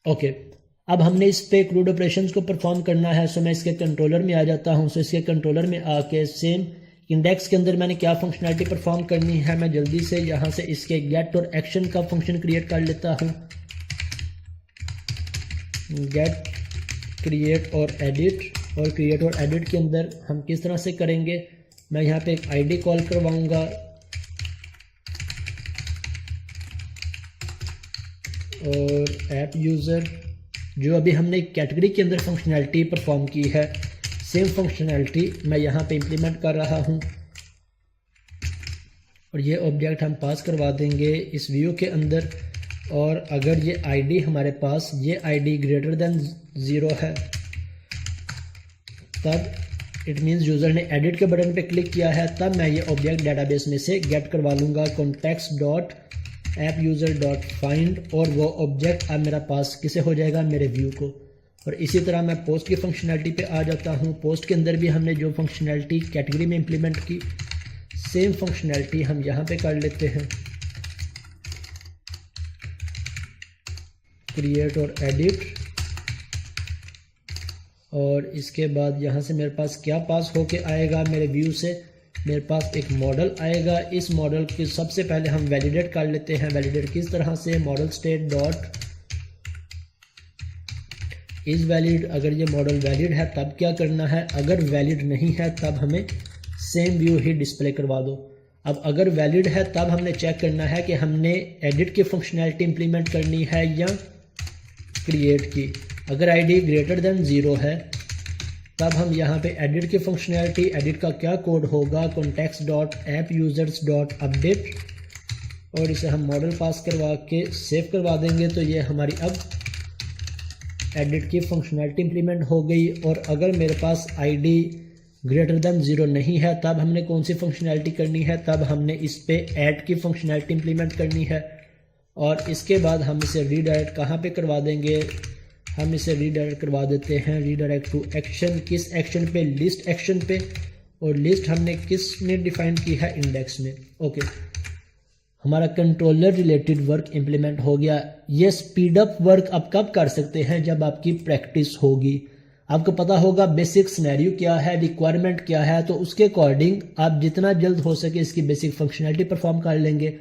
Okay, अब हमने इस पे क्रूड ऑपरेशंस को परफॉर्म करना है। सो मैं इसके कंट्रोलर में आ जाता हूँ। सो इसके कंट्रोलर में आके सेम इंडेक्स के अंदर मैंने क्या फंक्शनैलिटी परफॉर्म करनी है, मैं जल्दी से यहाँ से इसके गेट और एक्शन का फंक्शन क्रिएट कर लेता हूँ। गेट, क्रिएट और एडिट, और क्रिएट और एडिट के अंदर हम किस तरह से करेंगे, मैं यहाँ पे एक आईडी कॉल करवाऊँगा और ऐप यूज़र, जो अभी हमने कैटेगरी के अंदर फंक्शनैलिटी परफॉर्म की है, सेम फंक्शनैलिटी मैं यहाँ पे इम्प्लीमेंट कर रहा हूँ। और ये ऑब्जेक्ट हम पास करवा देंगे इस व्यू के अंदर। और अगर ये आईडी हमारे पास, ये आईडी ग्रेटर देन 0 है, तब इट मीन्स यूज़र ने एडिट के बटन पे क्लिक किया है, तब मैं ये ऑब्जेक्ट डेटाबेस में से गेट करवा लूँगा context dot app user dot find, और वो ऑब्जेक्ट अब मेरा पास किसे हो जाएगा, मेरे व्यू को। और इसी तरह मैं पोस्ट की फंक्शनैलिटी पे आ जाता हूँ। पोस्ट के अंदर भी हमने जो फंक्शनैलिटी कैटेगरी में इम्प्लीमेंट की, सेम फंक्शनैलिटी हम यहाँ पे कर लेते हैं, क्रिएट और एडिट। और इसके बाद यहाँ से मेरे पास क्या पास होके आएगा, मेरे व्यू से मेरे पास एक मॉडल आएगा। इस मॉडल के सबसे पहले हम वैलिडेट कर लेते हैं। वैलिडेट किस तरह से, model state dot is valid. अगर ये मॉडल वैलिड है तब क्या करना है, अगर वैलिड नहीं है तब हमें सेम व्यू ही डिस्प्ले करवा दो। अब अगर वैलिड है तब हमने चेक करना है कि हमने एडिट की फंक्शनैलिटी इंप्लीमेंट करनी है या क्रिएट की। अगर आईडी ग्रेटर देन 0 है तब हम यहाँ पे एडिट की फंक्शनैलिटी, एडिट का क्या कोड होगा, context dot app users dot update, और इसे हम मॉडल पास करवा के सेव करवा देंगे। तो ये हमारी अब एडिट की फंक्शनैलिटी इंप्लीमेंट हो गई। और अगर मेरे पास आईडी ग्रेटर देन 0 नहीं है तब हमने कौन सी फंक्शनैलिटी करनी है, तब हमने इस पे ऐड की फंक्शनैलिटी इंप्लीमेंट करनी है। और इसके बाद हम इसे रीडायरेक्ट कहाँ पे करवा देंगे, हम इसे रीडायरेक्ट करवा देते हैं रीडायरेक्ट टू एक्शन। किस एक्शन पे, लिस्ट एक्शन पे, और लिस्ट हमने किसने डिफाइन की है, इंडेक्स में। ओके, हमारा कंट्रोलर रिलेटेड वर्क इंप्लीमेंट हो गया। ये स्पीड अप वर्क आप कब कर सकते हैं, जब आपकी प्रैक्टिस होगी, आपको पता होगा बेसिक सिनेरियो क्या है, रिक्वायरमेंट क्या है, तो उसके अकॉर्डिंग आप जितना जल्द हो सके इसकी बेसिक फंक्शनैलिटी परफॉर्म कर लेंगे।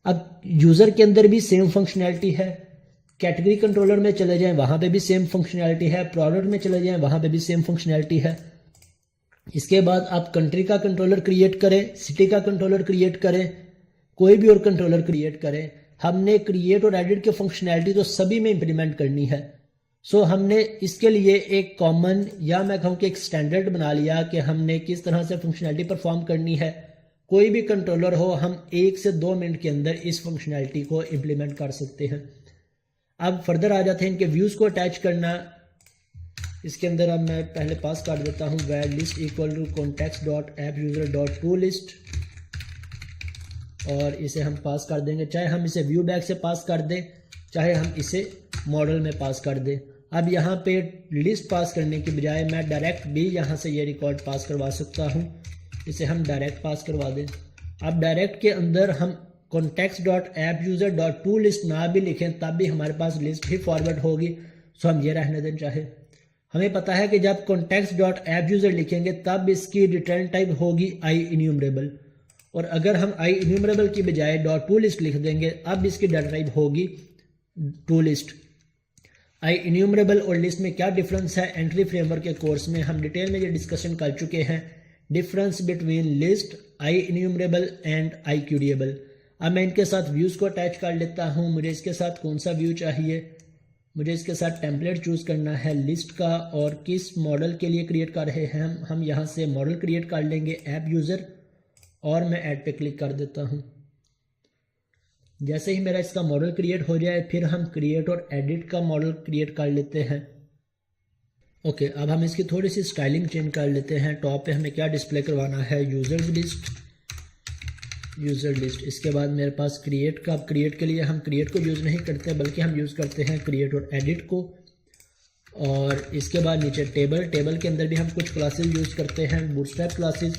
अब यूज़र के अंदर भी सेम फंक्शनैलिटी है, कैटेगरी कंट्रोलर में चले जाएं वहाँ पे भी सेम फंक्शनैलिटी है, प्रोडक्ट में चले जाएं वहाँ पे भी सेम फंक्शनैलिटी है। इसके बाद आप कंट्री का कंट्रोलर क्रिएट करें, सिटी का कंट्रोलर क्रिएट करें, कोई भी और कंट्रोलर क्रिएट करें, हमने क्रिएट और एडिट की फंक्शनैलिटी तो सभी में इंप्लीमेंट करनी है। सो हमने इसके लिए एक कॉमन, या मैं कहूँ कि एक स्टैंडर्ड बना लिया कि हमने किस तरह से फंक्शनैलिटी परफॉर्म करनी है। कोई भी कंट्रोलर हो, हम 1 से 2 मिनट के अंदर इस फंक्शनैलिटी को इम्प्लीमेंट कर सकते हैं। अब फर्दर आ जाते हैं इनके व्यूज़ को अटैच करना। इसके अंदर अब मैं पहले पास कर देता हूँ var list equal to context dot app user dot to list, और इसे हम पास कर देंगे, चाहे हम इसे व्यू बैक से पास कर दें, चाहे हम इसे मॉडल में पास कर दें। अब यहाँ पे लिस्ट पास करने की बजाय मैं डायरेक्ट भी यहाँ से ये रिकॉर्ड पास करवा सकता हूँ, इसे हम डायरेक्ट पास करवा दें। अब डायरेक्ट के अंदर हम context dot app user dot to list ना भी लिखें तब भी हमारे पास लिस्ट ही फॉरवर्ड होगी। सो हम ये रहने दें। चाहे हमें पता है कि जब कॉन्टेक्स्ट डॉट ऐप यूज़र लिखेंगे तब इसकी रिटर्न टाइप होगी आई इन्यूमरेबल, और अगर हम आई इन्यूमरेबल की बजाय डॉट टू लिस्ट लिख देंगे अब इसकी डाटा टाइप होगी टू लिस्ट। आई इन्यूमरेबल और लिस्ट में क्या डिफरेंस है, एंट्री फ्रेमवर्क के कोर्स में हम डिटेल में ये डिस्कशन कर चुके हैं, difference between list, IEnumerable and IQueryable. अब मैं इनके साथ व्यूज़ को अटैच कर लेता हूँ। मुझे इसके साथ कौन सा व्यू चाहिए, मुझे इसके साथ टेम्पलेट चूज़ करना है लिस्ट का, और किस मॉडल के लिए क्रिएट कर रहे हैं हम यहाँ से मॉडल क्रिएट कर लेंगे ऐप यूज़र, और मैं ऐड पे क्लिक कर देता हूँ। जैसे ही मेरा इसका मॉडल क्रिएट हो जाए फिर हम क्रिएट और एडिट का मॉडल क्रिएट कर लेते हैं। ओके, अब हम इसकी थोड़ी सी स्टाइलिंग चेंज कर लेते हैं। टॉप पे हमें क्या डिस्प्ले करवाना है, यूज़र लिस्ट, यूज़र लिस्ट। इसके बाद मेरे पास क्रिएट का, क्रिएट के लिए हम क्रिएट को यूज़ नहीं करते बल्कि हम यूज़ करते हैं क्रिएट और एडिट को। और इसके बाद नीचे टेबल, टेबल के अंदर भी हम कुछ क्लासेस यूज़ करते हैं, बूटस्ट्रैप क्लासेस,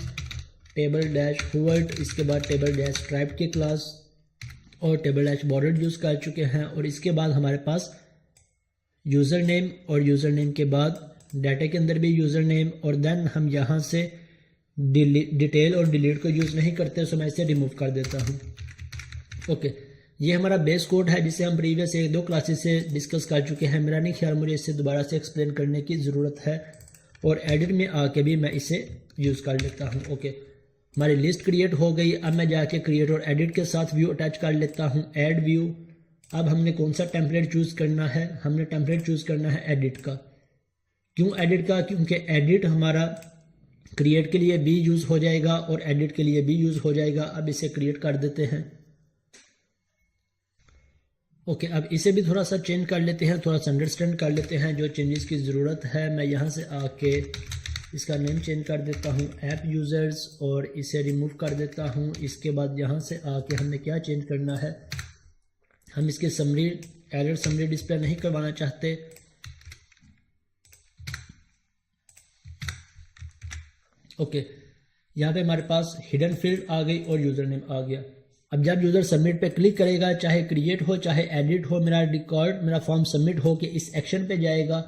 टेबल डैश हुवर्ट, इसके बाद टेबल डैश स्ट्राइप की क्लास, और टेबल डैश बॉर्डर यूज़ कर चुके हैं। और इसके बाद हमारे पास यूज़र नेम और यूज़र नेम के बाद डाटा के अंदर भी यूज़र नेम, और देन हम यहाँ से डिटेल और डिलीट को यूज़ नहीं करते, सो मैं इसे रिमूव कर देता हूँ। ओके, ये हमारा बेस कोड है जिसे हम प्रीवियस 1-2 क्लासेस से डिस्कस कर चुके हैं। मेरा नहीं ख्याल मुझे इसे दोबारा से एक्सप्लेन करने की ज़रूरत है, और एडिट में आके भी मैं इसे यूज़ कर लेता हूँ। ओके, हमारी लिस्ट क्रिएट हो गई। अब मैं जाके क्रिएट और एडिट के साथ व्यू अटैच कर लेता हूँ, ऐड व्यू। अब हमने कौन सा टेम्पलेट चूज़ करना है? हमने टेम्पलेट चूज़ करना है एडिट का। क्यों एडिट का? क्योंकि एडिट हमारा क्रिएट के लिए भी यूज़ हो जाएगा और एडिट के लिए भी यूज़ हो जाएगा। अब इसे क्रिएट कर देते हैं। ओके, अब इसे भी थोड़ा सा चेंज कर लेते हैं, थोड़ा सा अंडरस्टैंड कर लेते हैं जो चेंजेस की ज़रूरत है। मैं यहाँ से आके इसका नेम चेंज कर देता हूँ ऐप यूज़र्स, और इसे रिमूव कर देता हूँ। इसके बाद यहाँ से आके हमने क्या चेंज करना है, हम इसके समरी एरर समरी डिस्प्ले नहीं करवाना चाहते। ओके, यहाँ पे हमारे पास हिडन फील्ड आ गई और यूज़र नेम आ गया। अब जब यूज़र सबमिट पे क्लिक करेगा, चाहे क्रिएट हो चाहे एडिट हो, मेरा रिकॉर्ड मेरा फॉर्म सबमिट हो के इस एक्शन पे जाएगा,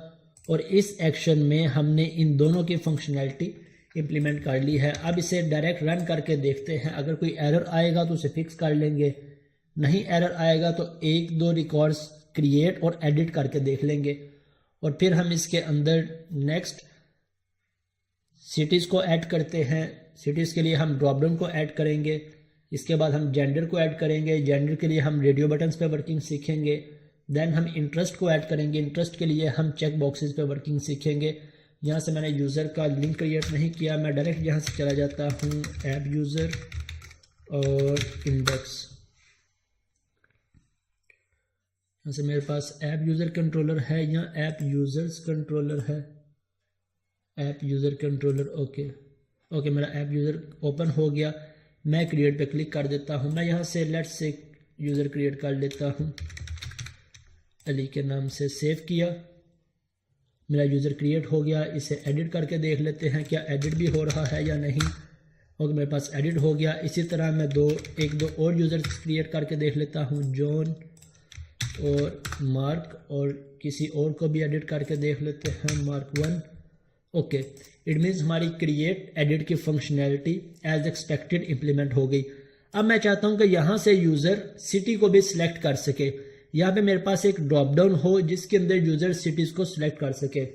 और इस एक्शन में हमने इन दोनों की फंक्शनैलिटी इम्प्लीमेंट कर ली है। अब इसे डायरेक्ट रन करके देखते हैं। अगर कोई एरर आएगा तो उसे फिक्स कर लेंगे, नहीं एरर आएगा तो 1-2 रिकॉर्ड्स क्रिएट और एडिट करके देख लेंगे, और फिर हम इसके अंदर नेक्स्ट सिटीज़ को ऐड करते हैं। सिटीज़ के लिए हम ड्रॉप डाउन को ऐड करेंगे। इसके बाद हम जेंडर को ऐड करेंगे। जेंडर के लिए हम रेडियो बटन्स पे वर्किंग सीखेंगे। देन हम इंटरेस्ट को ऐड करेंगे। इंटरेस्ट के लिए हम चेक बॉक्सेस पे वर्किंग सीखेंगे। यहाँ से मैंने यूज़र का लिंक क्रिएट नहीं किया, मैं डायरेक्ट यहाँ से चला जाता हूँ ऐप यूज़र और इंडेक्स। यहाँ से मेरे पास ऐप यूज़र कंट्रोलर है, यहाँ ऐप यूज़र्स कंट्रोलर है, ऐप यूज़र कंट्रोलर। ओके, मेरा ऐप यूज़र ओपन हो गया। मैं क्रिएट पे क्लिक कर देता हूँ। मैं यहाँ से लेट्स से यूज़र क्रिएट कर लेता हूँ, अली के नाम से सेव किया। मेरा यूज़र क्रिएट हो गया। इसे एडिट करके देख लेते हैं क्या एडिट भी हो रहा है या नहीं। ओके, मेरे पास एडिट हो गया। इसी तरह मैं 1-2 और यूज़र्स क्रिएट करके देख लेता हूँ, जॉन और मार्क, और किसी और को भी एडिट करके देख लेते हैं, मार्क 1। ओके, इट मीन्स हमारी क्रिएट एडिट की फंक्शनैलिटी एज एक्सपेक्टेड इम्प्लीमेंट हो गई। अब मैं चाहता हूं कि यहां से यूज़र सिटी को भी सिलेक्ट कर सके। यहाँ पे मेरे पास एक ड्रॉप डाउन हो जिसके अंदर यूज़र सिटीज़ को सिलेक्ट कर सके।